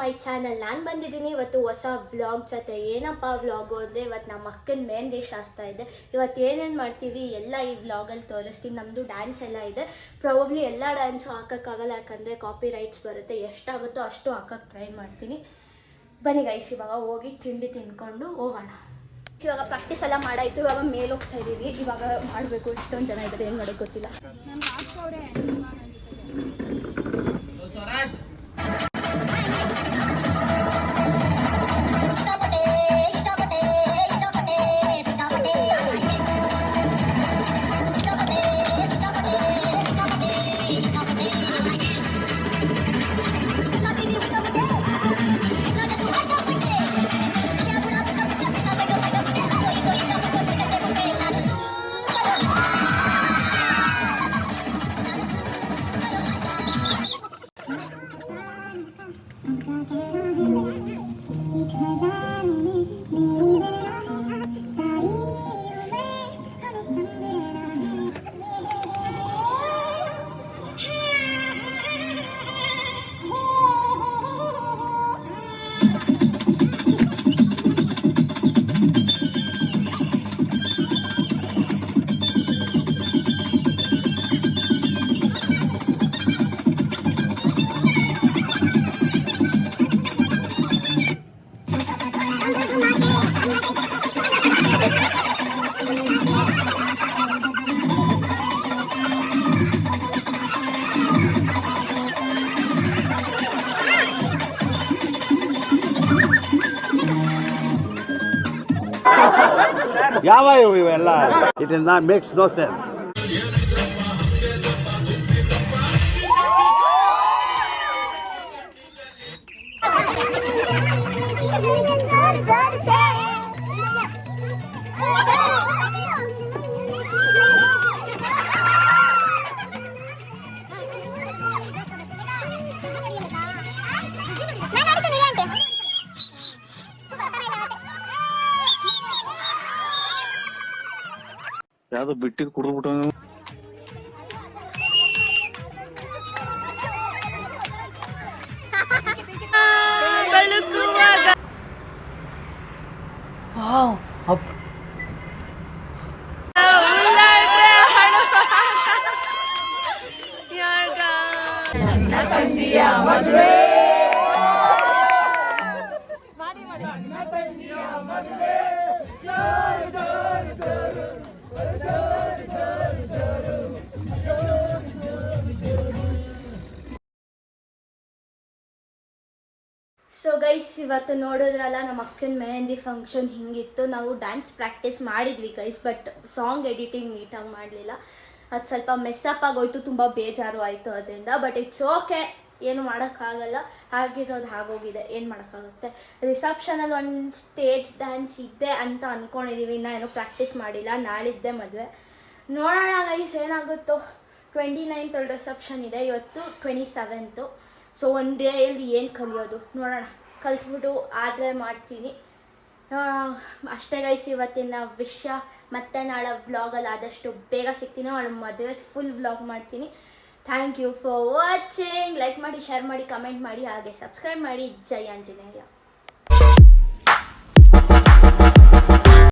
My channel. ನಾನು ಬಂದಿದ್ದೀನಿ ಇವತ್ತು ಹೊಸ ವ್ಲಾಗ್ ಜೊತೆ. ಏನಪ್ಪ ವ್ಲಾಗು ಅಂದರೆ ಇವತ್ತು ನಮ್ಮ ಅಕ್ಕನ ಮೆಹಂದಿ ಶಾಸ್ತ್ರ ಇದೆ. ಇವತ್ತು ಏನೇನು ಮಾಡ್ತೀವಿ ಎಲ್ಲ ಈ ವ್ಲಾಗಲ್ಲಿ ತೋರಿಸ್ತೀನಿ. ನಮ್ಮದು ಡ್ಯಾನ್ಸ್ ಎಲ್ಲ ಇದೆ. ಪ್ರಾಬಬ್ಲಿ ಎಲ್ಲ ಡ್ಯಾನ್ಸು ಹಾಕೋಕ್ಕಾಗಲ್ಲ, ಯಾಕಂದರೆ ಕಾಪಿ ರೈಟ್ಸ್ ಬರುತ್ತೆ. ಎಷ್ಟಾಗುತ್ತೋ ಅಷ್ಟು ಹಾಕೋಕ್ಕೆ ಟ್ರೈ ಮಾಡ್ತೀನಿ. ಬನ್ನಿ ಗೈಸ್, ಇವಾಗ ಹೋಗಿ ತಿಂಡಿ ತಿನ್ಕೊಂಡು ಹೋಗೋಣ. ಇವಾಗ ಪ್ರಾಕ್ಟೀಸ್ ಎಲ್ಲ ಮಾಡಾಯಿತು. ಇವಾಗ ಮೇಲೆ ಹೋಗ್ತಾ ಇದ್ದೀವಿ. ಇವಾಗ ಮಾಡಬೇಕು. ಇಷ್ಟೊಂದು ಜನ ಇದ್ದಾರೆ, ಏನು ಮಾಡೋಕ್ಕೆ ಗೊತ್ತಿಲ್ಲ. ಯಾವ ಇವೆಲ್ಲ? It is not makes no sense. ಯಾವ್ದು ಬಿಟ್ಟಿಗೆ ಕುಡಿದ್ಬಿಟ್ಟು ಸೊ ಗೈಸ್, ಇವತ್ತು ನೋಡಿದ್ರಲ್ಲ ನಮ್ಮ ಅಕ್ಕನ ಮೆಹಂದಿ ಫಂಕ್ಷನ್ ಹಿಂಗಿತ್ತು. ನಾವು ಡ್ಯಾನ್ಸ್ ಪ್ರಾಕ್ಟೀಸ್ ಮಾಡಿದ್ವಿ ಗೈಸ್, ಬಟ್ ಸಾಂಗ್ ಎಡಿಟಿಂಗ್ ನೀಟಾಗಿ ಮಾಡಲಿಲ್ಲ. ಅದು ಸ್ವಲ್ಪ ಮೆಸ್ಸಪ್ ಆಗೋಯ್ತು. ತುಂಬ ಬೇಜಾರು ಆಯಿತು ಅದರಿಂದ. ಬಟ್ ಇಟ್ಸ್ ಓಕೆ, ಏನು ಮಾಡೋಕ್ಕಾಗಲ್ಲ. ಆಗಿರೋದು ಆಗೋಗಿದೆ, ಏನು ಮಾಡೋಕ್ಕಾಗುತ್ತೆ. ರಿಸೆಪ್ಷನಲ್ಲಿ ಒಂದು ಸ್ಟೇಜ್ ಡ್ಯಾನ್ಸ್ ಇದೆ ಅಂತ ಅಂದ್ಕೊಂಡಿದ್ದೀವಿ. ಇನ್ನೂ ಏನೂ ಪ್ರಾಕ್ಟೀಸ್ ಮಾಡಿಲ್ಲ. ನಾಳಿದ್ದೆ ಮದುವೆ. ನೋಡೋಣ ಗೈಸ್ ಏನಾಗುತ್ತೋ. 29th ರಿಸೆಪ್ಷನ್ ಇದೆ, ಇವತ್ತು 27th. ಸೊ ಒನ್ ಡೇಯಲ್ಲಿ ಏನು ಕಲಿಯೋದು ನೋಡೋಣ. ಕಲ್ತ್ಬಿಟ್ಟು ಆದರೆ ಮಾಡ್ತೀನಿ ಅಷ್ಟೇ ಗೈಸ್ ಇವತ್ತಿನ ವಿಷಯ. ಮತ್ತೆ ನಾಳೆ ವ್ಲಾಗಲ್ಲಿ ಆದಷ್ಟು ಬೇಗ ಸಿಗ್ತೀನಿ. ಅವಳ ಮದುವೆ ಫುಲ್ ವ್ಲಾಗ್ ಮಾಡ್ತೀನಿ. Thank you for watching. Like ಮಾಡಿ, ಶೇರ್ ಮಾಡಿ, ಕಮೆಂಟ್ ಮಾಡಿ, ಹಾಗೆ ಸಬ್ಸ್ಕ್ರೈಬ್ ಮಾಡಿ. ಜೈ ಆಂಜನೇಯ.